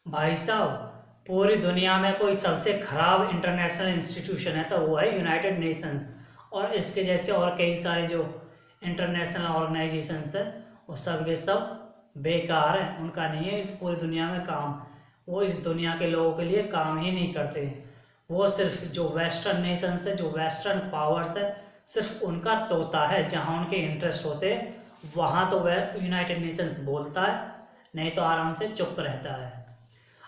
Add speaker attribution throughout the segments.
Speaker 1: भाई साहब, पूरी दुनिया में कोई सबसे खराब इंटरनेशनल इंस्टीट्यूशन है तो वो है यूनाइटेड नेशंस। और इसके जैसे और कई सारे जो इंटरनेशनल ऑर्गेनाइजेशंस है वो सब के सब बेकार हैं। उनका नहीं है इस पूरी दुनिया में काम। वो इस दुनिया के लोगों के लिए काम ही नहीं करते हैं। वो सिर्फ जो वेस्टर्न नेशंस है, जो वेस्टर्न पावर्स है, सिर्फ उनका तोता है। जहाँ उनके इंटरेस्ट होते हैं वहाँ तो वह यूनाइटेड नेशंस बोलता है, नहीं तो आराम से चुप रहता है।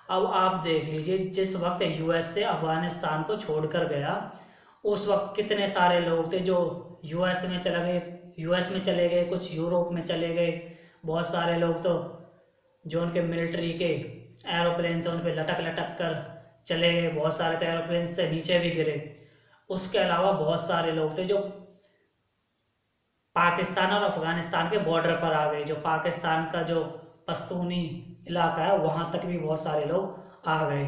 Speaker 1: अब आप देख लीजिए, जिस वक्त यूएस से अफगानिस्तान को छोड़कर गया, उस वक्त कितने सारे लोग थे जो यूएस में चले गए, कुछ यूरोप में चले गए। बहुत सारे लोग तो जो उनके मिलिट्री के एरोप्लेन थे उन पे लटक लटक कर चले गए। बहुत सारे तो एरोप्लेन से नीचे भी गिरे। उसके अलावा बहुत सारे लोग थे जो पाकिस्तान और अफगानिस्तान के बॉर्डर पर आ गए। जो पाकिस्तान का जो पश्तूनी इलाका है वहाँ तक भी बहुत सारे लोग आ गए।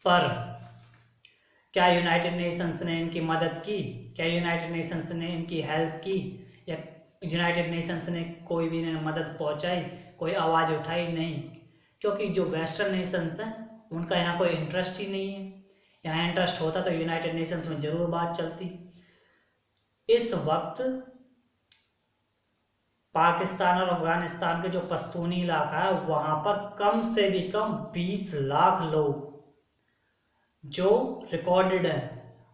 Speaker 1: पर क्या यूनाइटेड नेशंस ने इनकी मदद की? क्या यूनाइटेड नेशंस ने इनकी हेल्प की? या यूनाइटेड नेशंस ने कोई भी इन्हें मदद पहुंचाई, कोई आवाज़ उठाई? नहीं। क्योंकि जो वेस्टर्न नेशंस हैं उनका यहाँ कोई इंटरेस्ट ही नहीं है। यहाँ इंटरेस्ट होता तो यूनाइटेड नेशंस में ज़रूर बात चलती। इस वक्त पाकिस्तान और अफगानिस्तान के जो पश्तूनी इलाका है वहाँ पर कम से भी कम 20 लाख लोग जो रिकॉर्डेड है।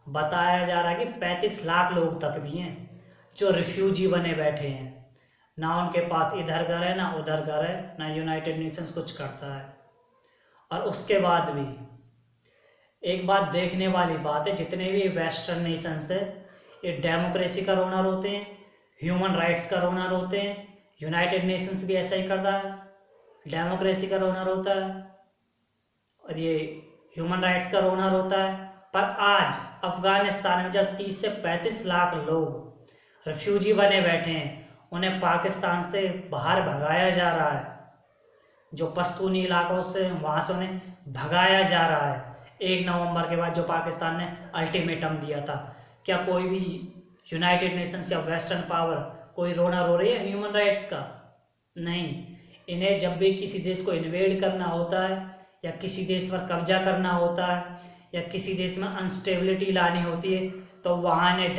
Speaker 1: बताया जा रहा है कि 35 लाख लोग तक भी हैं जो रिफ्यूजी बने बैठे हैं। ना उनके पास इधर घर है ना उधर घर है, ना यूनाइटेड नेशंस कुछ करता है। और उसके बाद भी एक बात देखने वाली बात है, जितने भी वेस्टर्न नेशंस है ये डेमोक्रेसी का रोनर होते हैं, ह्यूमन राइट्स का रोनर होते हैं। यूनाइटेड नेशंस भी ऐसा ही करता है, डेमोक्रेसी का रोनर होता है और ये ह्यूमन राइट्स का रोनर होता है। पर आज अफगानिस्तान में जब 30 से 35 लाख लोग रिफ्यूजी बने बैठे हैं, उन्हें पाकिस्तान से बाहर भगाया जा रहा है, जो पश्तूनी इलाकों से वहाँ से उन्हें भगाया जा रहा है 1 नवंबर के बाद जो पाकिस्तान ने अल्टीमेटम दिया था। क्या कोई भी यूनाइटेड नेशंस या वेस्टर्न पावर कोई रोना रो रही है ह्यूमन राइट्स का? नहीं। इन्हें जब भी किसी देश को इन्वेड करना होता है या किसी देश पर कब्जा करना होता है या किसी देश में अनस्टेबिलिटी लानी होती है तो वहाँ इन्हें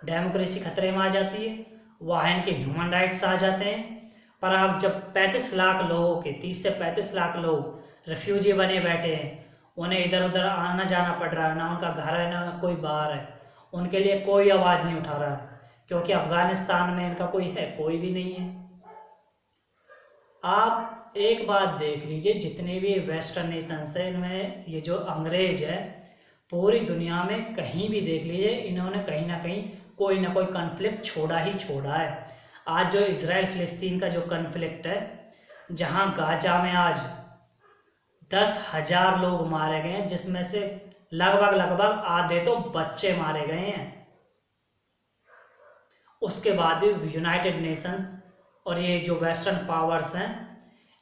Speaker 1: डेमोक्रेसी खतरे में आ जाती है, वहाँ इनके ह्यूमन राइट्स आ जाते हैं। पर अब जब 35 लाख लोगों के 30 से 35 लाख लोग रेफ्यूजी बने बैठे हैं, उन्हें इधर उधर आना जाना पड़ रहा है, ना उनका घर है ना कोई बाहर है, उनके लिए कोई आवाज़ नहीं उठा रहा है। क्योंकि अफगानिस्तान में इनका कोई है, कोई भी नहीं है। आप एक बात देख लीजिए, जितने भी वेस्टर्न नेशंस हैं इनमें ये जो अंग्रेज है, पूरी दुनिया में कहीं भी देख लीजिए इन्होंने कहीं ना कोई कन्फ्लिक्ट छोड़ा ही छोड़ा है। आज जो इसराइल फिलिस्तीन का जो कन्फ्लिक्ट है, जहां गाजा में आज 10,000 लोग मारे गए हैं, जिसमें से लगभग आधे तो बच्चे मारे गए हैं। उसके बाद यूनाइटेड नेशंस और ये जो वेस्टर्न पावर्स हैं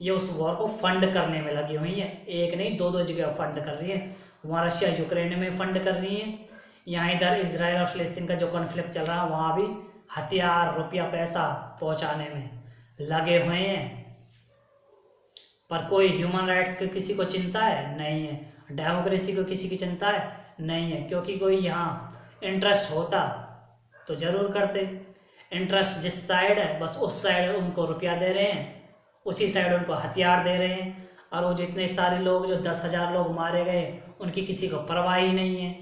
Speaker 1: ये उस वॉर को फंड करने में लगी हुई हैं। एक नहीं, दो जगह फंड कर रही हैं। वहाँ रशिया यूक्रेन में फंड कर रही हैं, यहाँ इधर इसराइल और फिलिस्तीन का जो कॉन्फ्लिक्ट चल रहा है वहाँ भी हथियार रुपया पैसा पहुँचाने में लगे हुए हैं। पर कोई ह्यूमन राइट्स की किसी को चिंता है? नहीं है। डेमोक्रेसी को किसी की चिंता है? नहीं है। क्योंकि कोई यहाँ इंटरेस्ट होता तो ज़रूर करते। इंटरेस्ट जिस साइड है बस उस साइड उनको रुपया दे रहे हैं, उसी साइड उनको हथियार दे रहे हैं। और वो जितने सारे लोग जो 10,000 लोग मारे गए उनकी किसी को परवाह ही नहीं है।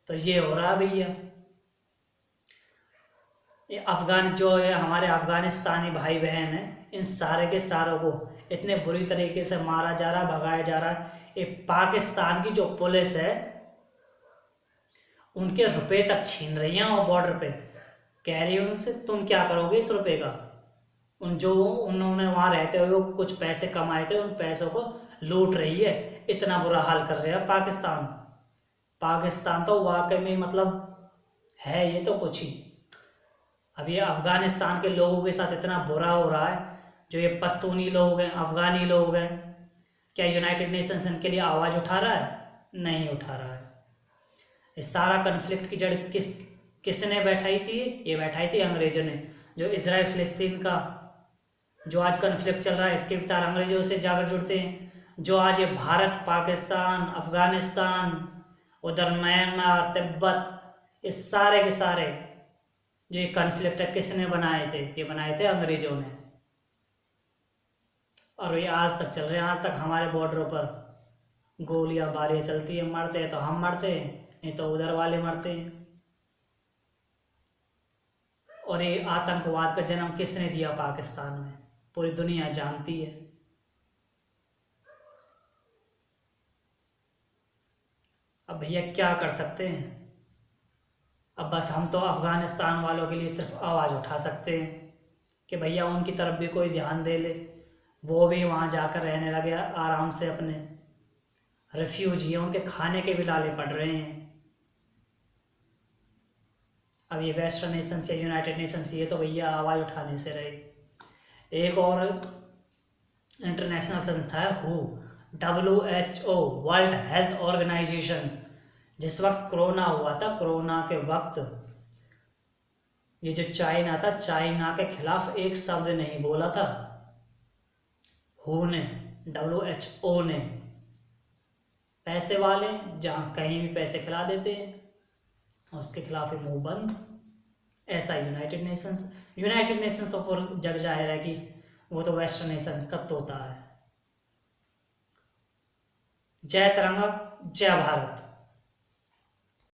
Speaker 1: तो ये हो रहा भैया। ये अफगान जो है हमारे अफगानिस्तानी भाई बहन हैं, इन सारे के सारों को इतने बुरी तरीके से मारा जा रहा, भगाया जा रहा। ये पाकिस्तान की जो पुलिस है उनके रुपए तक छीन रही है और बॉर्डर पे कह रही है उनसे तुम क्या करोगे इस रुपए का। उन्होंने वहां रहते हुए कुछ पैसे कमाए थे, उन पैसों को लूट रही है। इतना बुरा हाल कर रहे हैं पाकिस्तान। पाकिस्तान तो वाकई में मतलब है ये तो कुछ ही। अब ये अफगानिस्तान के लोगों के साथ इतना बुरा हो रहा है। जो ये पश्तूनी लोग हैं, अफगानी लोग हैं, क्या यूनाइटेड नेशंस इनके लिए आवाज़ उठा रहा है? नहीं उठा रहा है। इस सारा कन्फ्लिक्ट की जड़ किसने बैठाई थी? ये बैठाई थी अंग्रेजों ने। जो इसराइल फिलिस्तीन का जो आज कन्फ्लिक्ट चल रहा है इसके भी तार अंग्रेजों से जाकर जुड़ते हैं। जो आज ये भारत, पाकिस्तान, अफगानिस्तान, उधर म्यांमार, तिब्बत, ये सारे के सारे जो ये कन्फ्लिक्ट है किसने बनाए थे? ये बनाए थे अंग्रेजों ने। और ये आज तक चल रहे हैं। आज तक हमारे बॉर्डरों पर गोलियां बारियां चलती है, मरते हैं तो हम मरते हैं, नहीं तो उधर वाले मरते हैं। और ये आतंकवाद का जन्म किसने दिया पाकिस्तान में? पूरी दुनिया जानती है। अब भैया क्या कर सकते हैं? अब बस हम तो अफगानिस्तान वालों के लिए सिर्फ आवाज़ उठा सकते हैं कि भैया उनकी तरफ भी कोई ध्यान दे ले, वो भी वहाँ जाकर रहने लगे आराम से। अपने रेफ्यूजी हैं, उनके खाने के भी लाले पड़ रहे हैं। अब ये वेस्टर्न नेशंस या यूनाइटेड नेशंस ये तो भैया आवाज़ उठाने से रहे। एक और इंटरनेशनल संस्था है WHO, WHO, World Health Organisation. जिस वक्त कोरोना हुआ था, कोरोना के वक्त ये जो चाइना था, चाइना के खिलाफ एक शब्द नहीं बोला था WHO ने, WHO ने। पैसे वाले जहाँ कहीं भी पैसे खिला देते हैं, उसके खिलाफ ही मुंह बंद। ऐसा यूनाइटेड नेशंस तो पूरा जग जाहिर है कि वो तो वेस्टर्न नेशंस का तोता है। जय तिरंगा, जय भारत।